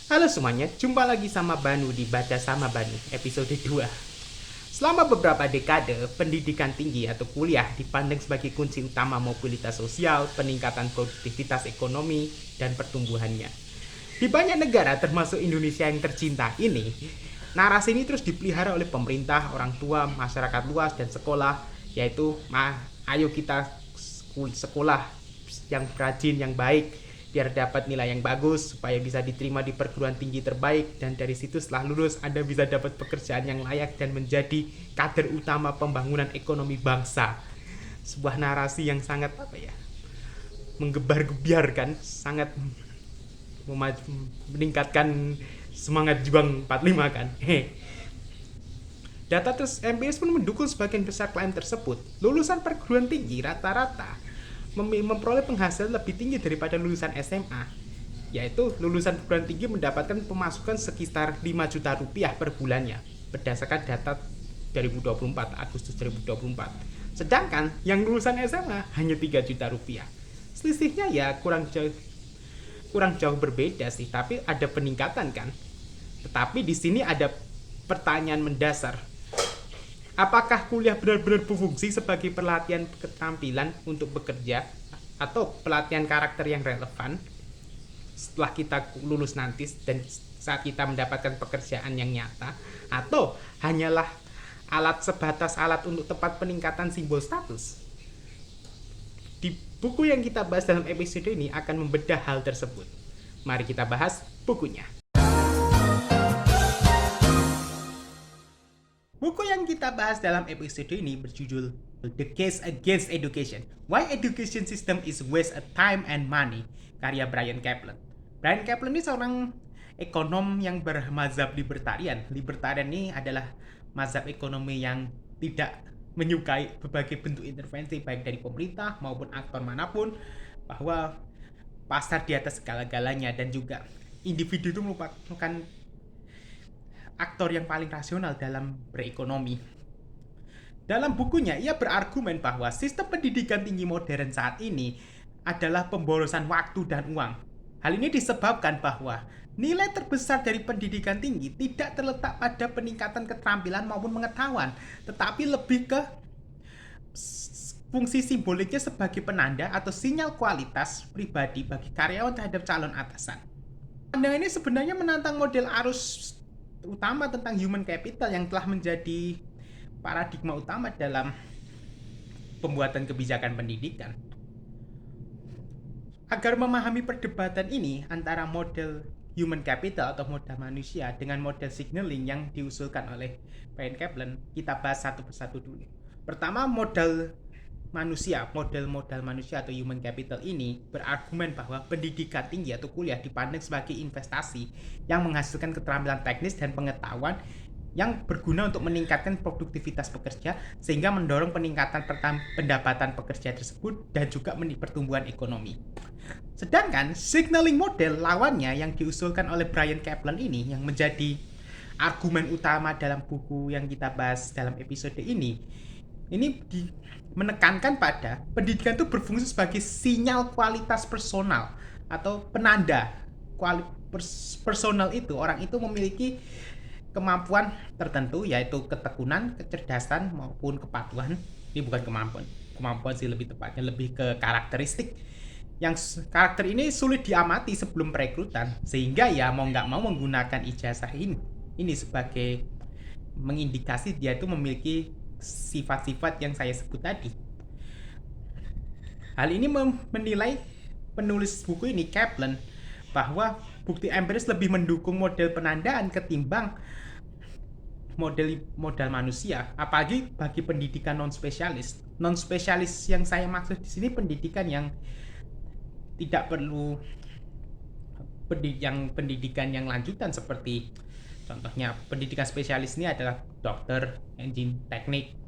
Halo semuanya, jumpa lagi sama Banu di Baca Sama Banu, episode 2. Selama beberapa dekade, pendidikan tinggi atau kuliah dipandang sebagai kunci utama mobilitas sosial, peningkatan produktivitas ekonomi, dan pertumbuhannya. Di banyak negara, termasuk Indonesia yang tercinta ini, narasi ini terus dipelihara oleh pemerintah, orang tua, masyarakat luas, dan sekolah, yaitu, ayo kita sekolah yang rajin, yang baik, biar dapat nilai yang bagus supaya bisa diterima di perguruan tinggi terbaik, dan dari situ setelah lulus Anda bisa dapat pekerjaan yang layak dan menjadi kader utama pembangunan ekonomi bangsa. Sebuah narasi yang sangat menggebar-gebiarkan, sangat meningkatkan semangat juang 45 kan. Data terus MBS pun mendukung sebagian besar klaim tersebut. Lulusan perguruan tinggi rata-rata memperoleh penghasilan lebih tinggi daripada lulusan SMA, yaitu lulusan perguruan tinggi mendapatkan pemasukan sekitar 5 juta rupiah per bulannya berdasarkan data 2024, Agustus 2024. Sedangkan yang lulusan SMA hanya 3 juta rupiah. Selisihnya ya kurang jauh berbeda sih, tapi ada peningkatan kan. Tetapi di sini ada pertanyaan mendasar. Apakah kuliah benar-benar berfungsi sebagai pelatihan keterampilan untuk bekerja atau pelatihan karakter yang relevan setelah kita lulus nanti dan saat kita mendapatkan pekerjaan yang nyata, atau hanyalah sebatas alat untuk tempat peningkatan simbol status? Di buku yang kita bahas dalam episode ini akan membedah hal tersebut. Mari kita bahas bukunya. Buku yang kita bahas dalam episode ini berjudul The Case Against Education, Why Education System is Waste of Time and Money, karya Bryan Caplan. Bryan Caplan ini seorang ekonom yang bermazhab libertarian. Libertarian ini adalah mazhab ekonomi yang tidak menyukai berbagai bentuk intervensi baik dari pemerintah maupun aktor manapun, bahwa pasar di atas segala-galanya dan juga individu itu merupakan aktor yang paling rasional dalam berekonomi. Dalam bukunya, ia berargumen bahwa sistem pendidikan tinggi modern saat ini adalah pemborosan waktu dan uang. Hal ini disebabkan bahwa nilai terbesar dari pendidikan tinggi tidak terletak pada peningkatan keterampilan maupun pengetahuan, tetapi lebih ke fungsi simboliknya sebagai penanda atau sinyal kualitas pribadi bagi karyawan terhadap calon atasan. Pandangan ini sebenarnya menantang model arus utama tentang human capital yang telah menjadi paradigma utama dalam pembuatan kebijakan pendidikan. Agar memahami perdebatan ini antara model human capital atau modal manusia dengan model signaling yang diusulkan oleh Bryan Caplan, kita bahas satu persatu dulu. Pertama, model modal manusia atau human capital ini berargumen bahwa pendidikan tinggi atau kuliah dipandang sebagai investasi yang menghasilkan keterampilan teknis dan pengetahuan yang berguna untuk meningkatkan produktivitas pekerja sehingga mendorong peningkatan pendapatan pekerja tersebut dan juga pertumbuhan ekonomi. Sedangkan signaling model lawannya yang diusulkan oleh Bryan Caplan ini yang menjadi argumen utama dalam buku yang kita bahas dalam episode ini menekankan pada pendidikan itu berfungsi sebagai sinyal kualitas personal atau penanda personal itu orang itu memiliki kemampuan tertentu, yaitu ketekunan, kecerdasan maupun kepatuhan. Ini bukan kemampuan sih, lebih tepatnya lebih ke karakteristik yang karakter ini sulit diamati sebelum perekrutan, sehingga ya mau nggak mau menggunakan ijazah ini sebagai mengindikasi dia itu memiliki sifat-sifat yang saya sebut tadi. Hal ini menilai penulis buku ini, Caplan, bahwa bukti empiris lebih mendukung model penandaan ketimbang modal manusia, apalagi bagi pendidikan non spesialis. Non spesialis yang saya maksud di sini pendidikan yang tidak perlu pendidikan yang lanjutan, seperti contohnya pendidikan spesialis ini adalah dokter, engine, teknik.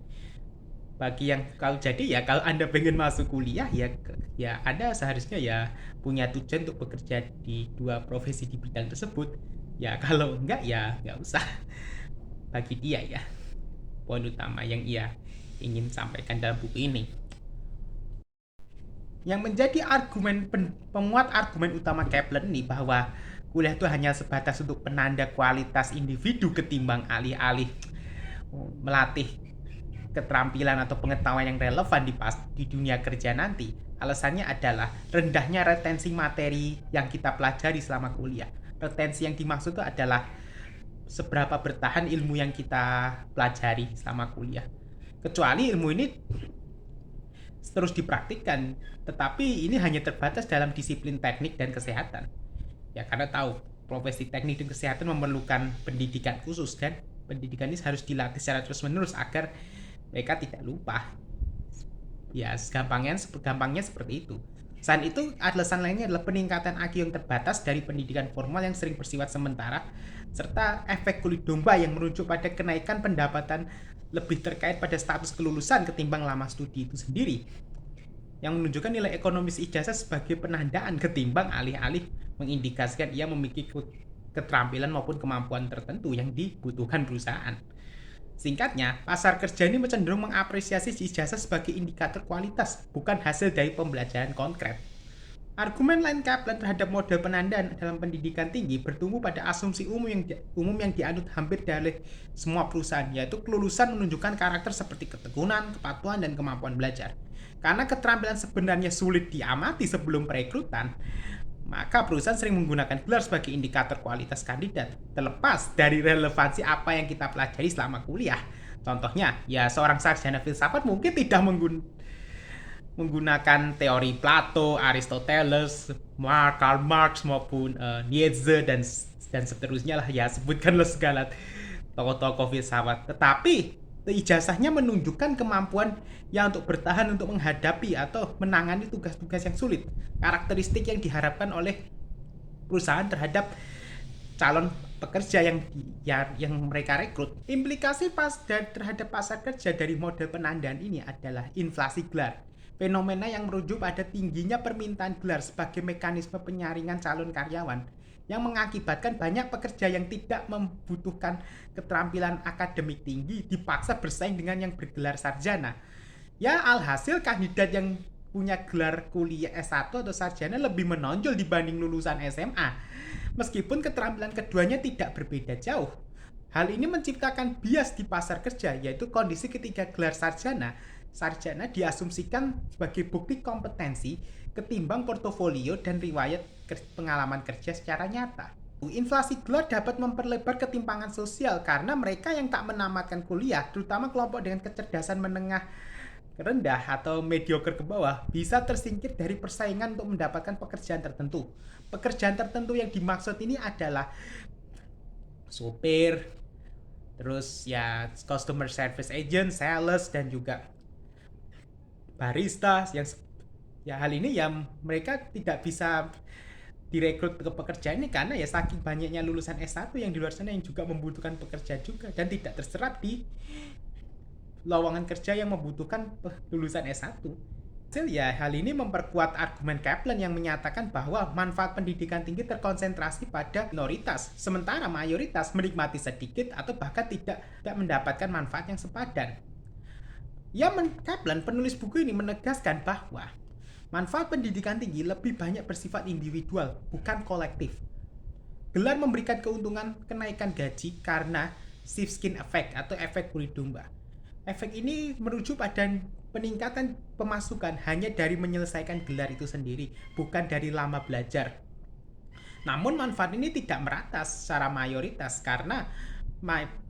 Bagi yang kalau Anda pengen masuk kuliah ya Anda seharusnya ya punya tujuan untuk bekerja di dua profesi di bidang tersebut. Ya kalau enggak ya nggak usah. Bagi dia ya poin utama yang ia ingin sampaikan dalam buku ini. Yang menjadi penguat argumen utama Caplan ini bahwa kuliah itu hanya sebatas untuk penanda kualitas individu ketimbang alih-alih melatih keterampilan atau pengetahuan yang relevan di dunia kerja nanti. Alasannya adalah rendahnya retensi materi yang kita pelajari selama kuliah. Retensi yang dimaksud itu adalah seberapa bertahan ilmu yang kita pelajari selama kuliah. Kecuali ilmu ini terus dipraktikkan, tetapi ini hanya terbatas dalam disiplin teknik dan kesehatan. Ya karena tahu profesi teknik dan kesehatan memerlukan pendidikan khusus, dan pendidikan ini harus dilatih secara terus-menerus agar mereka tidak lupa. Ya gampangnya seperti itu. Selain itu, alasan lainnya adalah peningkatan IQ yang terbatas dari pendidikan formal yang sering bersifat sementara, serta efek kulit domba yang merujuk pada kenaikan pendapatan lebih terkait pada status kelulusan ketimbang lama studi itu sendiri, yang menunjukkan nilai ekonomis ijazah sebagai penandaan ketimbang alih-alih mengindikasikan ia memiliki keterampilan maupun kemampuan tertentu yang dibutuhkan perusahaan. Singkatnya, pasar kerja ini cenderung mengapresiasi ijazah sebagai indikator kualitas, bukan hasil dari pembelajaran konkret. Argumen lain Kaplan terhadap model penandaan dalam pendidikan tinggi bertumbuh pada asumsi umum yang dianut hampir dari semua perusahaan, yaitu kelulusan menunjukkan karakter seperti ketekunan, kepatuhan, dan kemampuan belajar. Karena keterampilan sebenarnya sulit diamati sebelum perekrutan, maka perusahaan sering menggunakan gelar sebagai indikator kualitas kandidat, terlepas dari relevansi apa yang kita pelajari selama kuliah. Contohnya, ya seorang sarjana filsafat mungkin tidak menggunakan teori Plato, Aristoteles, Karl Marx maupun Nietzsche dan seterusnya lah, ya sebutkanlah segala tokoh-tokoh filsafat. Tetapi ijazahnya menunjukkan kemampuan yang untuk bertahan untuk menghadapi atau menangani tugas-tugas yang sulit. Karakteristik yang diharapkan oleh perusahaan terhadap calon pekerja yang mereka rekrut. Implikasi terhadap pasar kerja dari model penandaan ini adalah inflasi gelar. Fenomena yang merujuk pada tingginya permintaan gelar sebagai mekanisme penyaringan calon karyawan yang mengakibatkan banyak pekerja yang tidak membutuhkan keterampilan akademik tinggi dipaksa bersaing dengan yang bergelar sarjana. Ya, alhasil kandidat yang punya gelar kuliah S1 atau sarjana lebih menonjol dibanding lulusan SMA, meskipun keterampilan keduanya tidak berbeda jauh. Hal ini menciptakan bias di pasar kerja, yaitu kondisi ketika gelar sarjana diasumsikan sebagai bukti kompetensi ketimbang portofolio dan riwayat pengalaman kerja secara nyata. Inflasi gelar dapat memperlebar ketimpangan sosial karena mereka yang tak menamatkan kuliah, terutama kelompok dengan kecerdasan menengah rendah atau mediocre ke bawah, bisa tersingkir dari persaingan untuk mendapatkan pekerjaan tertentu. Pekerjaan tertentu yang dimaksud ini adalah supir, terus ya customer service agent, sales, dan juga barista. Yang ya hal ini ya mereka tidak bisa direkrut ke pekerjaan ini karena ya saking banyaknya lulusan S1 yang di luar sana yang juga membutuhkan pekerja juga dan tidak terserap di lowongan kerja yang membutuhkan lulusan S1. Ya, hal ini memperkuat argumen Kaplan yang menyatakan bahwa manfaat pendidikan tinggi terkonsentrasi pada minoritas, sementara mayoritas menikmati sedikit atau bahkan tidak mendapatkan manfaat yang sepadan. Kaplan, penulis buku ini, menegaskan bahwa manfaat pendidikan tinggi lebih banyak bersifat individual, bukan kolektif. Gelar memberikan keuntungan kenaikan gaji karena sheepskin effect atau efek kulit domba. Efek ini merujuk pada peningkatan pemasukan hanya dari menyelesaikan gelar itu sendiri, bukan dari lama belajar. Namun manfaat ini tidak merata secara mayoritas karena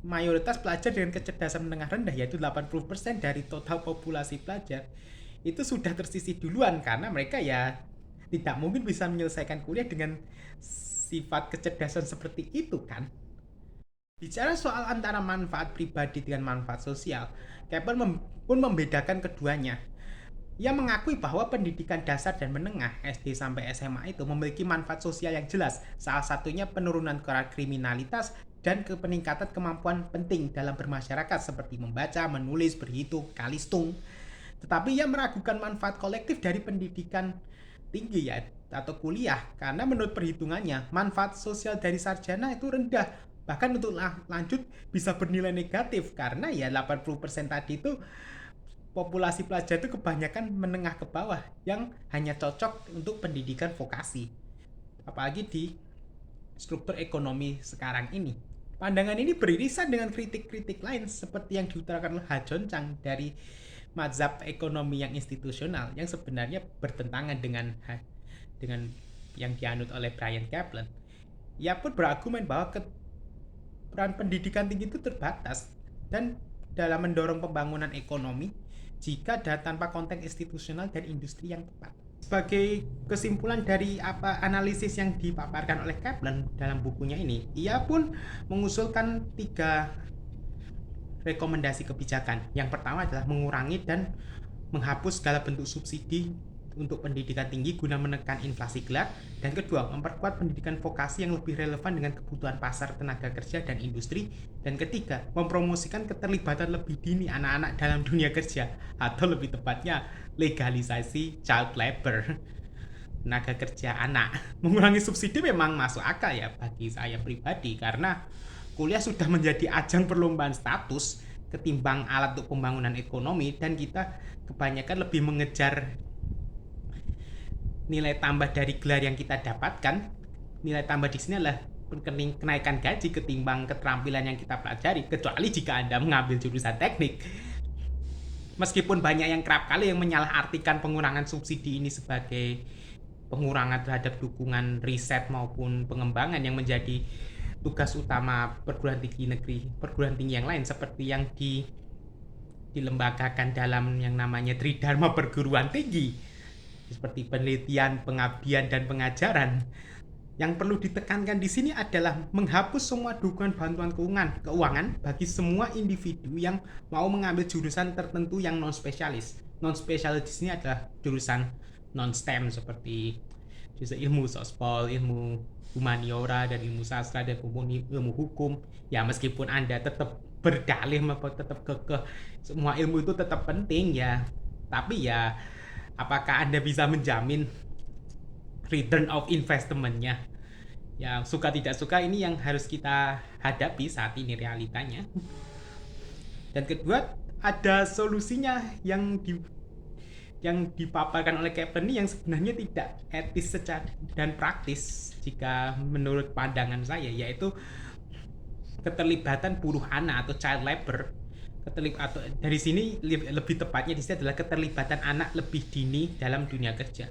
mayoritas pelajar dengan kecerdasan menengah rendah, yaitu 80% dari total populasi pelajar, itu sudah tersisih duluan karena mereka ya tidak mungkin bisa menyelesaikan kuliah dengan sifat kecerdasan seperti itu kan. Bicara soal antara manfaat pribadi dengan manfaat sosial, Kaplan pun membedakan keduanya. Ia mengakui bahwa pendidikan dasar dan menengah SD sampai SMA itu memiliki manfaat sosial yang jelas, salah satunya penurunan kriminalitas dan peningkatan kemampuan penting dalam bermasyarakat seperti membaca, menulis, berhitung, kalistung. Tetapi ia meragukan manfaat kolektif dari pendidikan tinggi ya atau kuliah karena menurut perhitungannya manfaat sosial dari sarjana itu rendah. Bahkan untuk lanjut bisa bernilai negatif karena ya 80% tadi itu populasi pelajar itu kebanyakan menengah ke bawah yang hanya cocok untuk pendidikan vokasi. Apalagi di struktur ekonomi sekarang ini. Pandangan ini beririsan dengan kritik-kritik lain seperti yang diutarakan oleh Ha Jong Chang dari mazhab ekonomi yang institusional yang sebenarnya bertentangan dengan yang dianut oleh Bryan Caplan. Ia pun berargumen bahwa peran pendidikan tinggi itu terbatas dan dalam mendorong pembangunan ekonomi jika tanpa konteks institusional dan industri yang tepat. Sebagai kesimpulan dari analisis yang dipaparkan oleh Caplan dalam bukunya ini, ia pun mengusulkan 3 rekomendasi kebijakan. Yang pertama adalah mengurangi dan menghapus segala bentuk subsidi untuk pendidikan tinggi guna menekan inflasi gelap. Dan kedua, memperkuat pendidikan vokasi yang lebih relevan dengan kebutuhan pasar tenaga kerja dan industri. Dan ketiga, mempromosikan keterlibatan lebih dini anak-anak dalam dunia kerja, atau lebih tepatnya legalisasi child labor, tenaga kerja anak. Mengurangi subsidi memang masuk akal ya bagi saya pribadi, karena kuliah sudah menjadi ajang perlombaan status ketimbang alat untuk pembangunan ekonomi, dan kita kebanyakan lebih mengejar nilai tambah dari gelar yang kita dapatkan. Nilai tambah di sini adalah kenaikan gaji ketimbang keterampilan yang kita pelajari, kecuali jika Anda mengambil jurusan teknik. Meskipun banyak yang kerap kali yang menyalahartikan pengurangan subsidi ini sebagai pengurangan terhadap dukungan riset maupun pengembangan yang menjadi tugas utama perguruan tinggi yang lain, seperti yang dilembagakan dalam yang namanya Tridharma perguruan tinggi, seperti penelitian, pengabdian, dan pengajaran. Yang perlu ditekankan di sini adalah menghapus semua dukungan bantuan keuangan bagi semua individu yang mau mengambil jurusan tertentu yang non-spesialis. Non-spesialis di sini adalah jurusan non-STEM seperti jurusan ilmu sospol, ilmu humaniora, dan ilmu sastra, dan ilmu hukum. Ya, meskipun Anda tetap berdalih, tetap kekeh semua ilmu itu tetap penting ya, tapi ya apakah Anda bisa menjamin return of investment-nya? Ya, suka tidak suka ini yang harus kita hadapi saat ini realitanya. Dan kedua, ada solusinya yang dipaparkan oleh Caplan ini yang sebenarnya tidak etis dan praktis jika menurut pandangan saya, yaitu keterlibatan buruh anak atau child labor. Atau dari sini lebih tepatnya di sini adalah keterlibatan anak lebih dini dalam dunia kerja.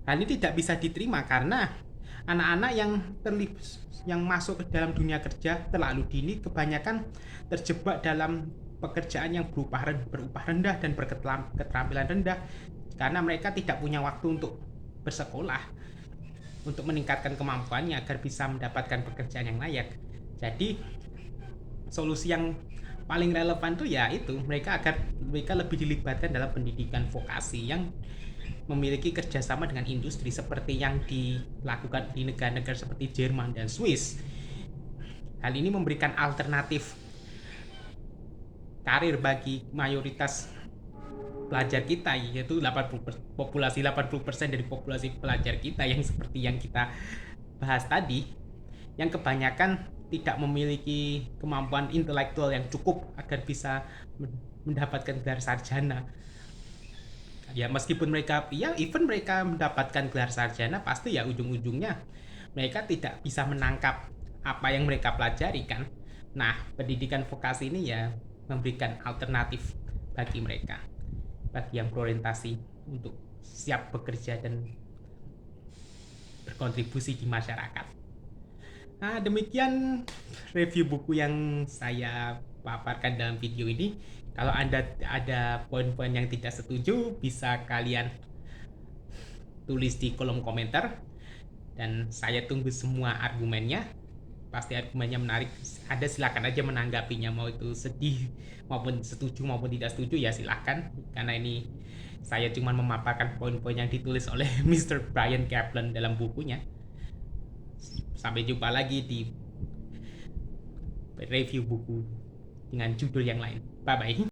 Hal ini tidak bisa diterima karena anak-anak yang masuk ke dalam dunia kerja terlalu dini kebanyakan terjebak dalam pekerjaan yang berupah rendah dan berketerampilan rendah, karena mereka tidak punya waktu untuk bersekolah untuk meningkatkan kemampuannya agar bisa mendapatkan pekerjaan yang layak. Jadi solusi yang paling relevan tuh ya itu mereka lebih dilibatkan dalam pendidikan vokasi yang memiliki kerjasama dengan industri seperti yang dilakukan di negara-negara seperti Jerman dan Swiss. Hal ini memberikan alternatif karir bagi mayoritas pelajar kita, yaitu 80% dari populasi pelajar kita yang seperti yang kita bahas tadi, yang kebanyakan tidak memiliki kemampuan intelektual yang cukup agar bisa mendapatkan gelar sarjana. Ya, meskipun mereka mendapatkan gelar sarjana, pasti ya ujung-ujungnya mereka tidak bisa menangkap apa yang mereka pelajari kan. Nah, pendidikan vokasi ini ya memberikan alternatif bagi mereka, bagi yang berorientasi untuk siap bekerja dan berkontribusi di masyarakat. Nah, demikian review buku yang saya paparkan dalam video ini. Kalau Anda ada poin-poin yang tidak setuju, bisa kalian tulis di kolom komentar, dan saya tunggu semua argumennya. Pasti argumennya menarik. Ada silakan aja menanggapinya, mau itu sedih maupun setuju maupun tidak setuju ya silakan, karena ini saya cuma memaparkan poin-poin yang ditulis oleh Mr. Bryan Caplan dalam bukunya. Sampai jumpa lagi di review buku dengan judul yang lain. Bye bye.